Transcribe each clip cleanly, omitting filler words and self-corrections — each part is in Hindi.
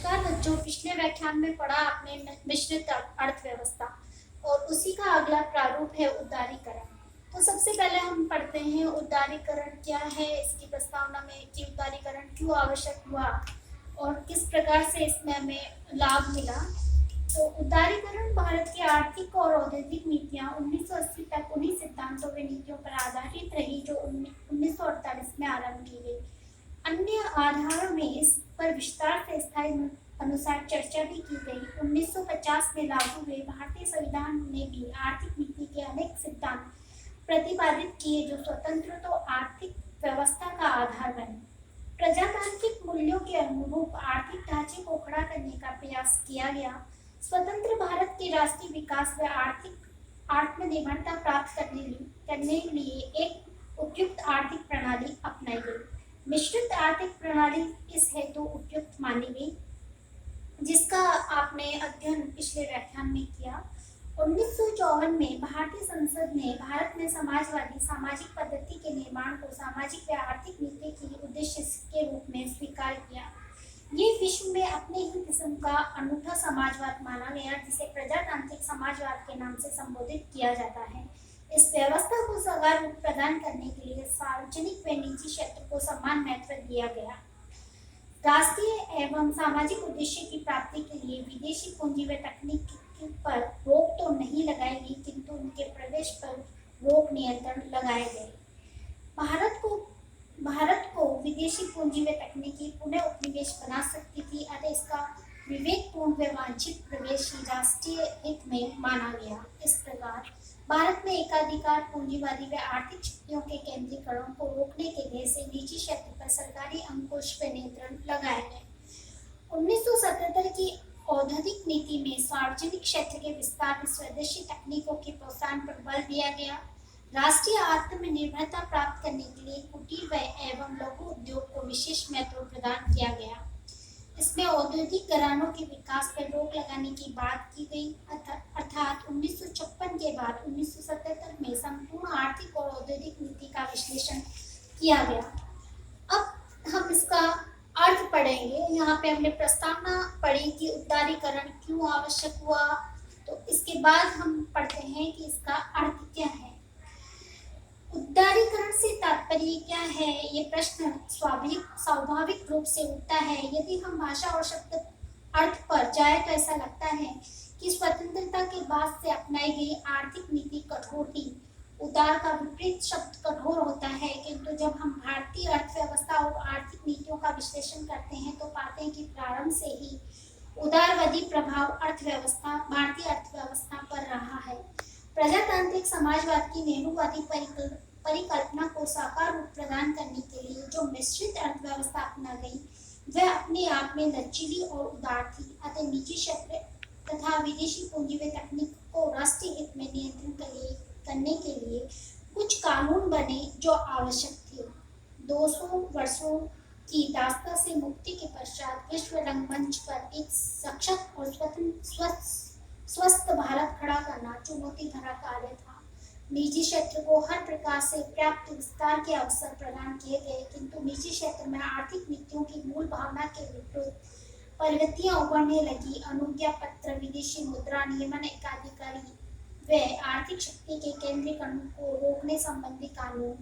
नमस्कार बच्चों, पिछले व्याख्यान में पढ़ा आपने मिश्रित अर्थव्यवस्था और उसी का अगला प्रारूप है उदारीकरण। तो सबसे पहले हम पढ़ते हैं उदारीकरण क्या है, इसकी प्रस्तावना में कि उदारीकरण क्यों आवश्यक हुआ और किस प्रकार से इसमें हमें लाभ मिला। तो उदारीकरण भारत की आर्थिक और औद्योगिक नीतियां 1980 तक उन्हीं सिद्धांतों व नीतियों पर आधारित रही जो 1948 में आरंभ की गई। अन्य आधारों में इस पर विस्तार से स्थायी अनुसार चर्चा भी की गई। 1950 में लागू हुए भारतीय संविधान ने भी आर्थिक नीति के अनेक सिद्धांत प्रतिपादित किए जो स्वतंत्र तो आर्थिक व्यवस्था का आधार बने। प्रजातांत्रिक मूल्यों के अनुरूप आर्थिक ढांचे को खड़ा करने का प्रयास किया गया। स्वतंत्र भारत के राष्ट्रीय विकास व आर्थिक आत्मनिर्भरता प्राप्त करने लिए एक उपयुक्त आर्थिक प्रणाली अपनाई गई। मिश्रित आर्थिक प्रणाली इस हेतु उपयुक्त मानी गई, जिसका आपने अध्ययन पिछले व्याख्यान में किया। 1954 में भारतीय संसद ने भारत में समाजवादी सामाजिक पद्धति के निर्माण को सामाजिक व आर्थिक नीति के उद्देश्य के रूप में स्वीकार किया। ये विश्व में अपने ही किस्म का अनूठा समाजवाद माना गया, जिसे प्रजातांत्रिक समाजवाद के नाम से संबोधित किया जाता है। इस व्यवस्था को साकार रूप प्रदान करने के लिए सार्वजनिक व निजी क्षेत्र को समान महत्व दिया गया। राष्ट्रीय एवं सामाजिक उद्देश्य की प्राप्ति के लिए विदेशी पूंजी व तकनीक पर रोक तो नहीं लगाई गई, किंतु उनके प्रवेश पर रोक नियंत्रण लगाए गए। भारत को विदेशी पूंजी व तकनीकी पुनः उपनिवेश बना सकती थी, अतः इसका विवेकपूर्ण व वांछित प्रवेश ही राष्ट्रीय हित में माना गया। इस प्रकार भारत में एकाधिकार पूंजीवादी व आर्थिक शक्तियों के केंद्रीकरण को रोकने के लिए से निजी क्षेत्र पर सरकारी अंकुश व नियंत्रण लगाए गए। 1977 की औद्योगिक नीति में सार्वजनिक क्षेत्र के विस्तार में स्वदेशी तकनीकों के प्रोत्साहन पर बल दिया गया। राष्ट्रीय आत्मनिर्भरता प्राप्त करने के लिए कुटीर व एवं लघु उद्योग को विशेष महत्व प्रदान किया गया। इसमें औद्योगिक घरानों के विकास पर रोक लगाने की बात की गई, अर्थात 1956 के बाद 1977 में संपूर्ण आर्थिक और औद्योगिक नीति का विश्लेषण किया गया। अब हम इसका अर्थ पढ़ेंगे। यहाँ पे हमने प्रस्तावना पढ़ी कि उदारीकरण क्यों आवश्यक हुआ, तो इसके बाद हम पढ़ते हैं कि इसका अर्थ क्या है। उदारीकरण से तात्पर्य क्या है, ये प्रश्न स्वाभाविक रूप से उठता है। यदि हम भाषा और शब्द अर्थ पर जाए तो ऐसा लगता है कि स्वतंत्रता के बाद से अपनाई गई आर्थिक नीति कठोर थी। उदार का विपरीत शब्द कठोर होता है, किंतु जब हम भारतीय अर्थव्यवस्था और आर्थिक नीतियों का विश्लेषण करते हैं तो पाते हैं कि प्रारंभ से ही उदारवादी प्रभाव भारतीय अर्थव्यवस्था पर रहा है। प्रजातांत्रिक समाजवाद की नेहरूवादी परिकल्पना को साकार रूप प्रदान करने के लिए जो मिश्रित अर्थव्यवस्था अपना गई, वह अपने आप में लचीली और उदार थी। अतः निजी क्षेत्र तथा विदेशी पूंजी व तकनीक को राष्ट्रीय हित में नियंत्रण करने के लिए कुछ कानून बने जो आवश्यक थे। 200 वर्षों की दास्ता से मुक्ति के पश्चात विश्व रंगमंच पर एक सशक्त और स्वस्थ भारत खड़ा करना चुनौती भरा कार्य था। निजी क्षेत्र को हर प्रकार से पर्याप्त विस्तार के अवसर प्रदान किए गए, किंतु निजी क्षेत्र में आर्थिक नीतियों की मूल भावना के विपरीत प्रवृत्तियां उभरने लगी। अनुज्ञा पत्र, विदेशी मुद्रा नियमन, एकाधिकारी व आर्थिक शक्ति के केंद्रीकरण को रोकने संबंधी कानून,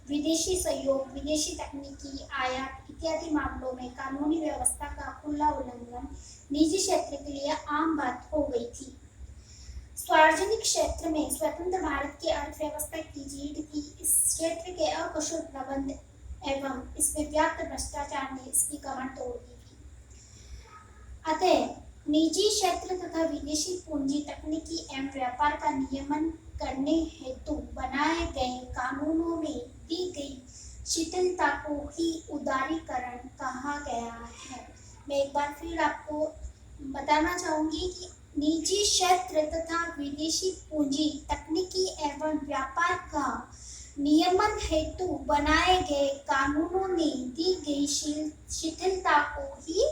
विदेशी सहयोग, विदेशी तकनीकी आयात इत्यादि मामलों में कानूनी व्यवस्था का खुला उल्लंघन निजी क्षेत्र के लिए आम बात हो गई थी। सार्वजनिक क्षेत्र में स्वतंत्र भारत की अर्थव्यवस्था की रीढ़ थी। इस क्षेत्र के अकुशल प्रबंध एवं इसमें व्याप्त भ्रष्टाचार ने इसकी कमर तोड़ दी थी। अतः निजी क्षेत्र तथा विदेशी पूंजी तकनीकी एवं व्यापार का नियमन करने हेतु बनाए गए कानूनों में दी गई शिथिलता को ही उदारीकरण कहा गया है। मैं एक बार फिर आपको बताना चाहूंगी कि निजी क्षेत्र तथा विदेशी पूंजी तकनीकी एवं व्यापार का नियमन हेतु बनाए गए कानूनों में दी गई शिथिलता को ही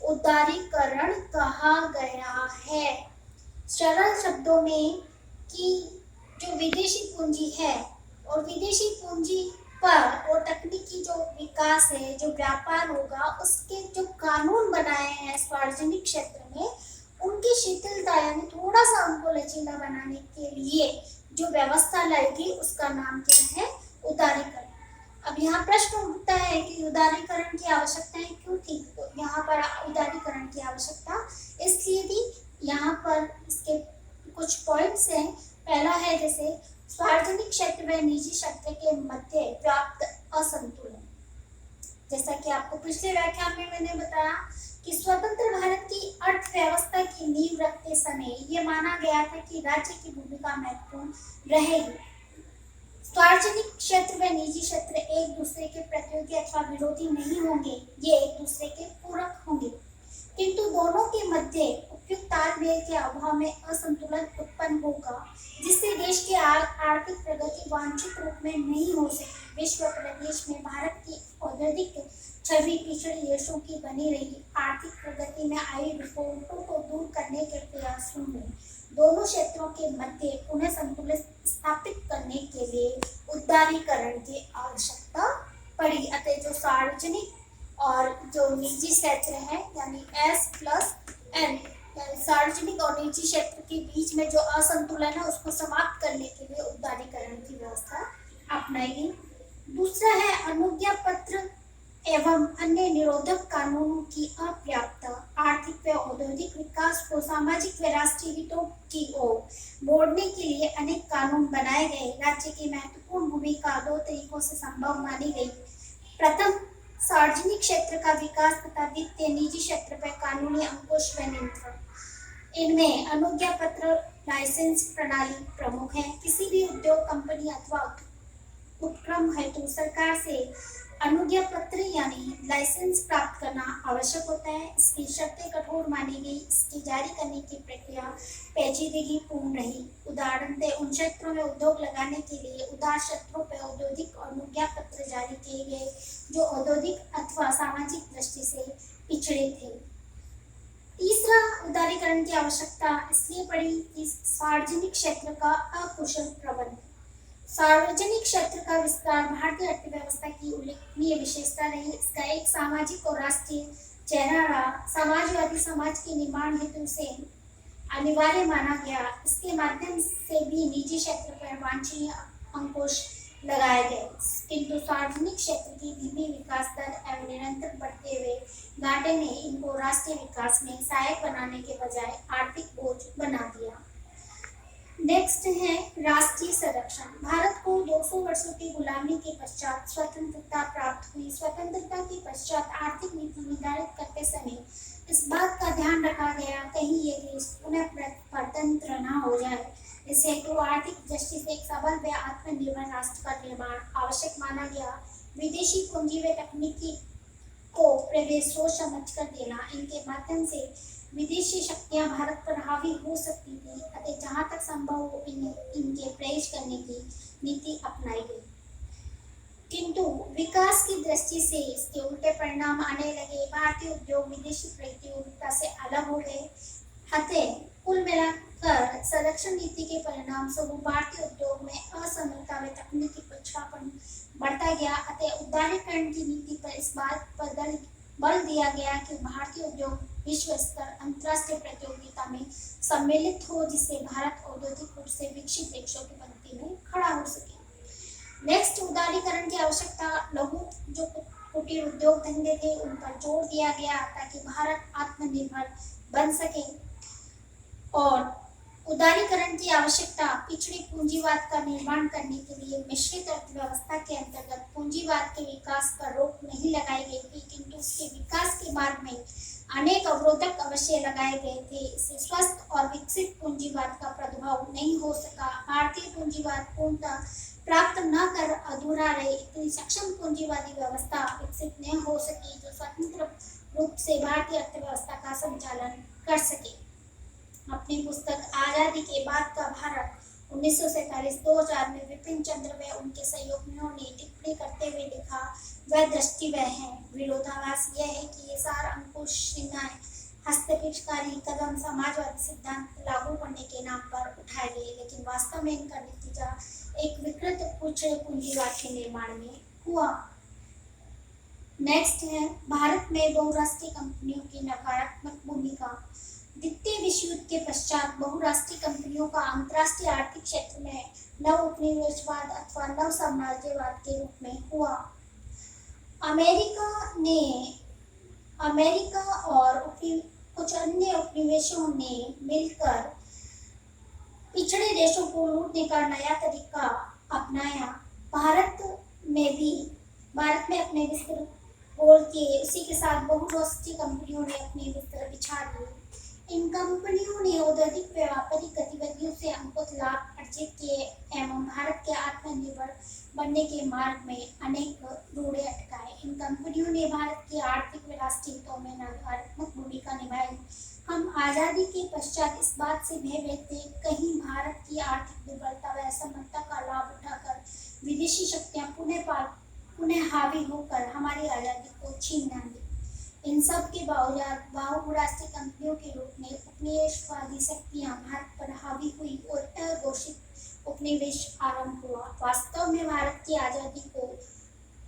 उदारीकरण कहा गया है। सरल शब्दों में कि जो विदेशी पूंजी है और विदेशी पूंजी पर और तकनीकी जो विकास है, जो व्यापार होगा, उसके जो कानून बनाए हैं सार्वजनिक क्षेत्र में, उनकी शिथिलता यानी थोड़ा सा उनको लचीला बनाने के लिए जो व्यवस्था लाएगी उसका नाम क्या है? उदारीकरण। अब यहाँ प्रश्न उठता है कि उदारीकरण की आवश्यकता क्यों थी? तो यहाँ पर उदारीकरण की आवश्यकता इसलिए थी, यहाँ पर इसके कुछ पॉइंट्स हैं। पहला है जैसे सार्वजनिक क्षेत्र व निजी क्षेत्र के मध्य व्याप्त असंतुलन। जैसा कि आपको पिछले व्याख्यान में मैंने बताया कि स्वतंत्र भारत की अर्थव्यवस्था की नींव रखते समय ये माना गया था कि राज्य की भूमिका महत्वपूर्ण रहेगी। सार्वजनिक क्षेत्र व निजी क्षेत्र एक दूसरे के प्रतियोगी अथवा विरोधी नहीं होंगे, ये एक दूसरे के पूरक होंगे, किंतु दोनों के मध्य उपयुक्त तालमेल के अभाव में असंतुलन उत्पन्न होगा, जिससे देश की आर्थिक प्रगति वांछित रूप में नहीं हो सकी। विश्व प्रदेश में भारत की औद्योगिक छवि पिछड़े देशों की बनी रही। आर्थिक प्रगति में आई रुकावटों को दूर करने के प्रयासों में दोनों क्षेत्रों के मध्य पुनः संतुलन स्थापित करने के लिए उदारीकरण की आवश्यकता पड़ी। अतः जो सार्वजनिक और जो निजी क्षेत्र है यानी S+N, सार्वजनिक और निजी क्षेत्र के बीच में जो असंतुलन है उसको समाप्त करने के लिए उदारीकरण की व्यवस्था अपनाई गई। दूसरा है अनुज्ञा पत्र एवं अन्य निरोधक कानूनों की अपर्याप्तता। आर्थिक व औद्योगिक विकास को सामाजिक व राष्ट्रीय हितों की ओर मोड़ने के लिए अनेक कानून बनाए गए। राज्य की महत्वपूर्ण भूमिका दो तरीकों से संभव मानी गई। प्रथम, सार्वजनिक क्षेत्र का विकास तथा द्वितीय निजी क्षेत्र पर कानूनी अंकुश व नियंत्रण। इनमें अनुज्ञा पत्र लाइसेंस प्रणाली प्रमुख है। किसी भी उद्योग, कंपनी अथवा उपक्रम हेतु सरकार से अनुज्ञा पत्र यानी लाइसेंस प्राप्त करना आवश्यक होता है। इसकी शर्तें कठोर मानी गई। इसकी जारी करने की प्रक्रिया पेचीदगी पूर्ण रही। उदाहरण दे उन क्षेत्रों में उद्योग लगाने के लिए उदार क्षेत्रों पर औद्योगिक अनुज्ञा पत्र जारी किए गए जो औद्योगिक अथवा सामाजिक दृष्टि से पिछड़े थे। तीसरा, उदारीकरण की आवश्यकता इसलिए पड़ी कि सार्वजनिक क्षेत्र का अकुशल प्रबंधन। सार्वजनिक क्षेत्र का विस्तार भारतीय अर्थव्यवस्था की उल्लेखनीय विशेषता रही। इसका एक सामाजिक और राष्ट्रीय चेहरा रहा। समाजवादी समाज के निर्माण हेतु से अनिवार्य माना गया। इसके माध्यम से भी निजी क्षेत्र पर वांछनीय अंकुश लगाए गए, किंतु सार्वजनिक क्षेत्र की धीमी विकास दर एवं निरंतर बढ़ते हुए घाटे ने इनको राष्ट्रीय विकास में सहायक बनाने के बजाय आर्थिक बोझ बना दिया। नेक्स्ट है राष्ट्रीय संरक्षण। भारत को 200 वर्षों की गुलामी के पश्चात स्वतंत्रता प्राप्त हुई। स्वतंत्रता के पश्चात आर्थिक नीति निर्धारित करते समय इस बात का ध्यान रखा गया कहीं ये देश पुनः परतंत्र न हो जाए। इस हेतु आर्थिक दृष्टि से एक सबल व आत्मनिर्भर राष्ट्र का निर्माण आवश्यक माना गया। विदेशी पूंजी व तकनीकी को प्रवेश सोच समझ कर देना, इनके माध्यम से विदेशी शक्तियां भारत पर हावी हो सकती थी। अतः जहां तक संभव हो इनके प्रवेश करने की नीति अपनाई गई, किंतु विकास की दृष्टि से इसके उल्टे परिणाम आने लगे। भारतीय उद्योग विदेशी प्रतियोगिता से अलग हो गए। अतः कुल मिलाकर संरक्षण नीति के परिणाम स्वरूप भारतीय उद्योग में असमता व तकनीकी पछड़ापन बढ़ता गया। अतः उदारीकरण की नीति पर इस बात पर बल दिया गया कि भारतीय उद्योग विश्व स्तर अंतर्राष्ट्रीय प्रतियोगिता में सम्मिलित हो, जिससे भारत औद्योगिक रूप से विकसित देशों की पंक्ति में खड़ा हो सके। नेक्स्ट, उदारीकरण की आवश्यकता। लघु जो कुटीर उद्योग धंधे थे उन पर जोर दिया गया ताकि भारत आत्मनिर्भर बन सके। और उदारीकरण की आवश्यकता पिछड़े पूंजीवाद का निर्माण करने के लिए मिश्रित अर्थव्यवस्था के अंतर्गत पूंजीवाद के विकास पर रोक नहीं लगाई गई थी, किंतु उसके विकास के मार्ग में अनेक अवरोधक अवश्य लगाए गए थे। इससे स्वस्थ और विकसित पूंजीवाद का प्रभाव नहीं हो सका। भारतीय पूंजीवाद पूर्णतः प्राप्त न कर अधूरा रहे। इतनी सक्षम पूंजीवादी व्यवस्था विकसित नहीं हो सकी जो स्वतंत्र रूप से भारतीय अर्थव्यवस्था का संचालन कर सके। अपनी पुस्तक आजादी के बाद का भारत 1947-2000 में विपिन चंद्र व उनके सहयोगियों ने टिप्पणी करते हुए लिखा, वह दृष्टि वह है। विरोधाभास यह है कि ये सार अंकुश सिंगाएं हस्तक्षेपकारी कदम समाजवादी सिद्धांत लागू करने के नाम पर उठाए गए, लेकिन वास्तव में इनका नतीजा एक विकृत पिछड़े पूंजीवाद के निर्माण में हुआ। नेक्स्ट है भारत में बहुराष्ट्रीय कंपनियों की नकारात्मक भूमिका। द्वितीय विश्व युद्ध के पश्चात बहुराष्ट्रीय कंपनियों का अंतर्राष्ट्रीय आर्थिक क्षेत्र में नव उपनिवेशवाद अथवा नव साम्राज्यवाद के रूप में हुआ। अमेरिका और कुछ अन्य उपनिवेशों ने मिलकर पिछड़े देशों को लूटने का नया तरीका अपनाया। भारत में अपने बिस्तर बोल के उसी के साथ बहुराष्ट्रीय कंपनियों ने अपने बिस्तर बिछा लिए। इन कंपनियों ने औद्योगिक व्यापारिक गतिविधियों से अंकुश लाभ अर्जित किए एवं भारत के आत्मनिर्भर बनने के मार्ग में अनेक रोड़े अटकाए। इन कंपनियों ने भारत की आर्थिक व राष्ट्रीय हितों में नकारात्मक भूमिका निभाई। हम आज़ादी के पश्चात इस बात से भयभीत थे कहीं भारत की आर्थिक दुर्बलता व असमर्थता का लाभ उठाकर विदेशी शक्तियां पुनः हावी होकर हमारी आज़ादी को छीन न लें। इन सब के बावजूद बहुराष्ट्रीय कंपनियों के रूप में उपनिवेशवादी शक्तियां भारत पर हावी हुई और अघोषित उपनिवेश आरंभ हुआ। वास्तव में भारत की आज़ादी को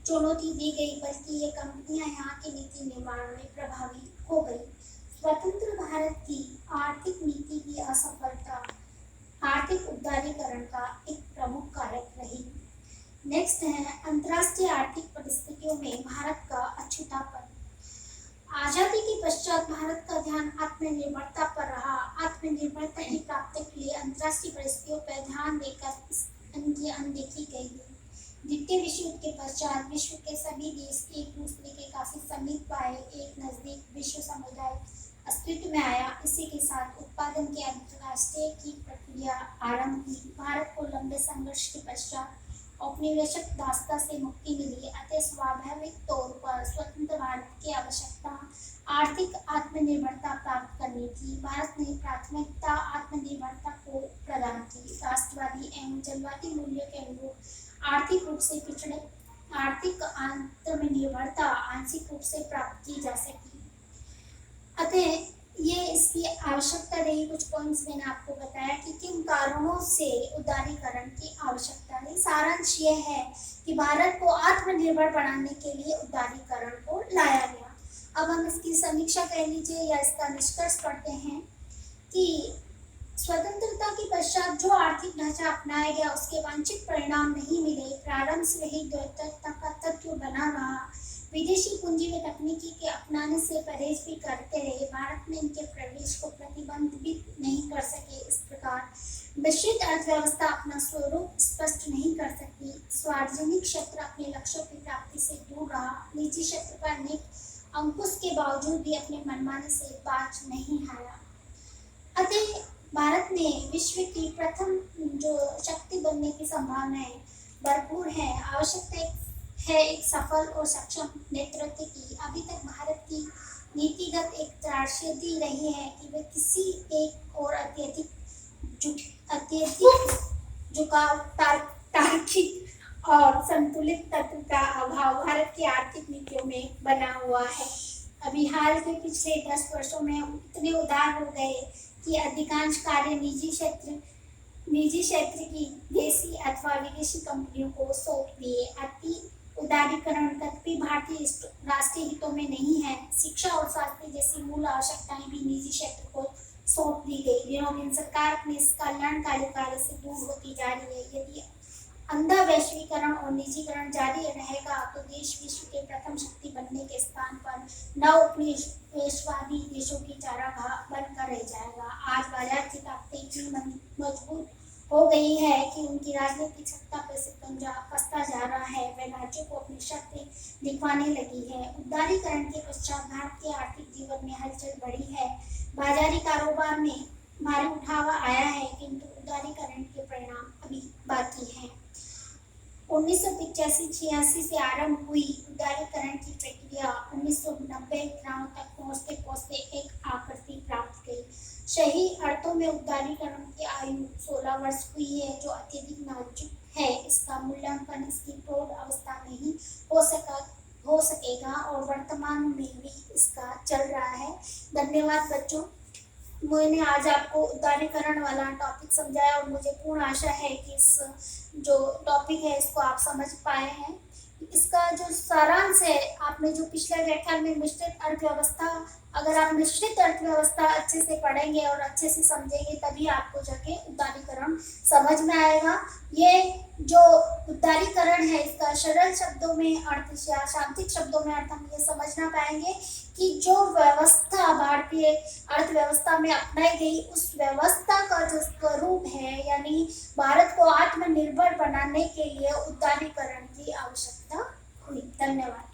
चुनौती दी गई, बल्कि ये कंपनियां यहाँ की नीति निर्माण में प्रभावी हो गई। स्वतंत्र भारत की आर्थिक नीति की असफलता आर्थिक उदारीकरण का एक प्रमुख कारक रही। नेक्स्ट है अंतर्राष्ट्रीय आर्थिक परिस्थितियों में भारत का अछूतापन। आजादी के पश्चात भारत का ध्यान आत्मनिर्भरता पर रहा। आत्मनिर्भरता की प्राप्ति के लिए अंतर्राष्ट्रीय परिस्थितियों पर ध्यान देकर इनकी अनदेखी गई है। द्वितीय विश्व युद्ध के पश्चात विश्व के सभी देश एक दूसरे के काफी समीप आए, एक नजदीक विश्व समुदाय अस्तित्व में आया। इसी के साथ उत्पादन के अंतर्राष्ट्रीय की प्रक्रिया आरंभ हुई। भारत को लंबे संघर्ष के पश्चात औपनिवेशिक दासता से मुक्ति मिली। अतः स्वाभाविक तौर पर स्वतंत्र भारत की आवश्यकता आर्थिक आत्मनिर्भरता प्राप्त करनी थी। भारत ने प्राथमिकता आत्मनिर्भरता को प्रदान की। राष्ट्रवादी एवं जनवादी मूल्यों के अनुरूप आर्थिक रूप से पिछड़े आर्थिक आत्मनिर्भरता आंशिक रूप से प्राप्त की जा सकी। अतः ये इसकी आवश्यकता रही। कुछ पॉइंट्स मैंने आपको बताया कि किन कारणों से उदारीकरण की आवश्यकता रही। सारांश ये है कि भारत को आत्मनिर्भर बनाने के लिए उदारीकरण को लाया गया। अब हम इसकी समीक्षा कह लीजिए या इसका निष्कर्ष करते हैं कि स्वतंत्रता के पश्चात जो आर्थिक ढांचा अपनाया गया उसके वांछित परिणाम नहीं मिले। प्रारंभ से ही द्वैतता का तत्व बना रहा। विदेशी पूंजी व तकनीकी के अपनाने से परहेज भी करते रहे। भारत में इनके प्रवेश को प्रतिबंधित नहीं कर सके। इस प्रकार वैश्विक अर्थव्यवस्था अपना स्वरूप स्पष्ट नहीं कर सकी। सार्वजनिक क्षेत्र अपने लक्ष्यों की प्राप्ति से दूर रहा। निजी क्षेत्र पर नेक अंकुश के बावजूद भी अपने मनमाने से बाज नहीं आया। अतः भारत में विश्व की प्रथम जो शक्ति बनने की संभावनाएं भरपूर है। आवश्यकता है एक सफल और सक्षम नेतृत्व की। अभी तक भारत की नीतिगत एक त्रासदी रही है कि वे किसी एक और अत्यधिक झुकाव तार्किक और संतुलित तत्व का अभाव भारत की आर्थिक नीतियों में बना हुआ है। अभी हाल के पिछले 10 वर्षों में हम इतने उदार हो गए कि अधिकांश कार्य निजी क्षेत्र की देशी अथवा विदेशी कंपनियों को सौंप दिए। अति उदारीकरण तक भारतीय राष्ट्रीय हितों में नहीं है। शिक्षा और स्वास्थ्य जैसी मूल आवश्यकताएं भी निजी क्षेत्र को सौंप दी गई। दिनों दिन सरकार अपने इस कल्याणकारी कार्य से दूर होती जा रही है। यदि अंधा वैश्वीकरण और निजीकरण जारी रहेगा तो देश विश्व के प्रथम शक्ति बनने के स्थान पर नव उपनिवेशवादी देशों की चारागाह बनकर रह जाएगा। आज बाजार की ताकतें इतनी मजबूत हो गई है कि उनकी राजनीतिक सत्ता पर शिकंजा कसता जा रहा है। वह राज्यों को अपनी शक्ति दिखवाने लगी है। उदारीकरण के पश्चात भारत के आर्थिक जीवन में हलचल बढ़ी है। बाजारी कारोबार में भारी उठावा आया है, किंतु उदारीकरण के परिणाम अभी बाकी हैं। 1985-86 से आरंभ हुई उदारीकरण की प्रक्रिया 1990 तक पहुँचते पहुँचते एक आकृति प्राप्त की। सही अर्थों में उदारीकरण की आयु 16 वर्ष हुई है, जो अत्यधिक नाजुक है। इसका मूल्यांकन इसकी प्रौढ़ अवस्था में ही हो सकेगा और वर्तमान में भी इसका चल रहा है। धन्यवाद बच्चों। मैंने आज आपको उदारीकरण वाला टॉपिक समझाया और मुझे पूर्ण आशा है कि इस जो टॉपिक है इसको आप समझ पाए हैं। इसका जो सारांश है, आपने जो पिछले व्याख्यान में मिश्रित अर्थव्यवस्था, अगर आप मिश्रित अर्थव्यवस्था अच्छे से पढ़ेंगे और अच्छे से समझेंगे तभी आपको जाके उदारीकरण समझ में आएगा। ये जो उदारीकरण है इसका सरल शब्दों में अर्थ या शाब्दिक शब्दों में अर्थ हम ये समझना पाएंगे कि जो व्यवस्था भारतीय अर्थव्यवस्था में अपनाई गई उस व्यवस्था का जो स्वरूप है, यानी भारत को आत्मनिर्भर बनाने के लिए उदारीकरण की आवश्यकता हुई। धन्यवाद।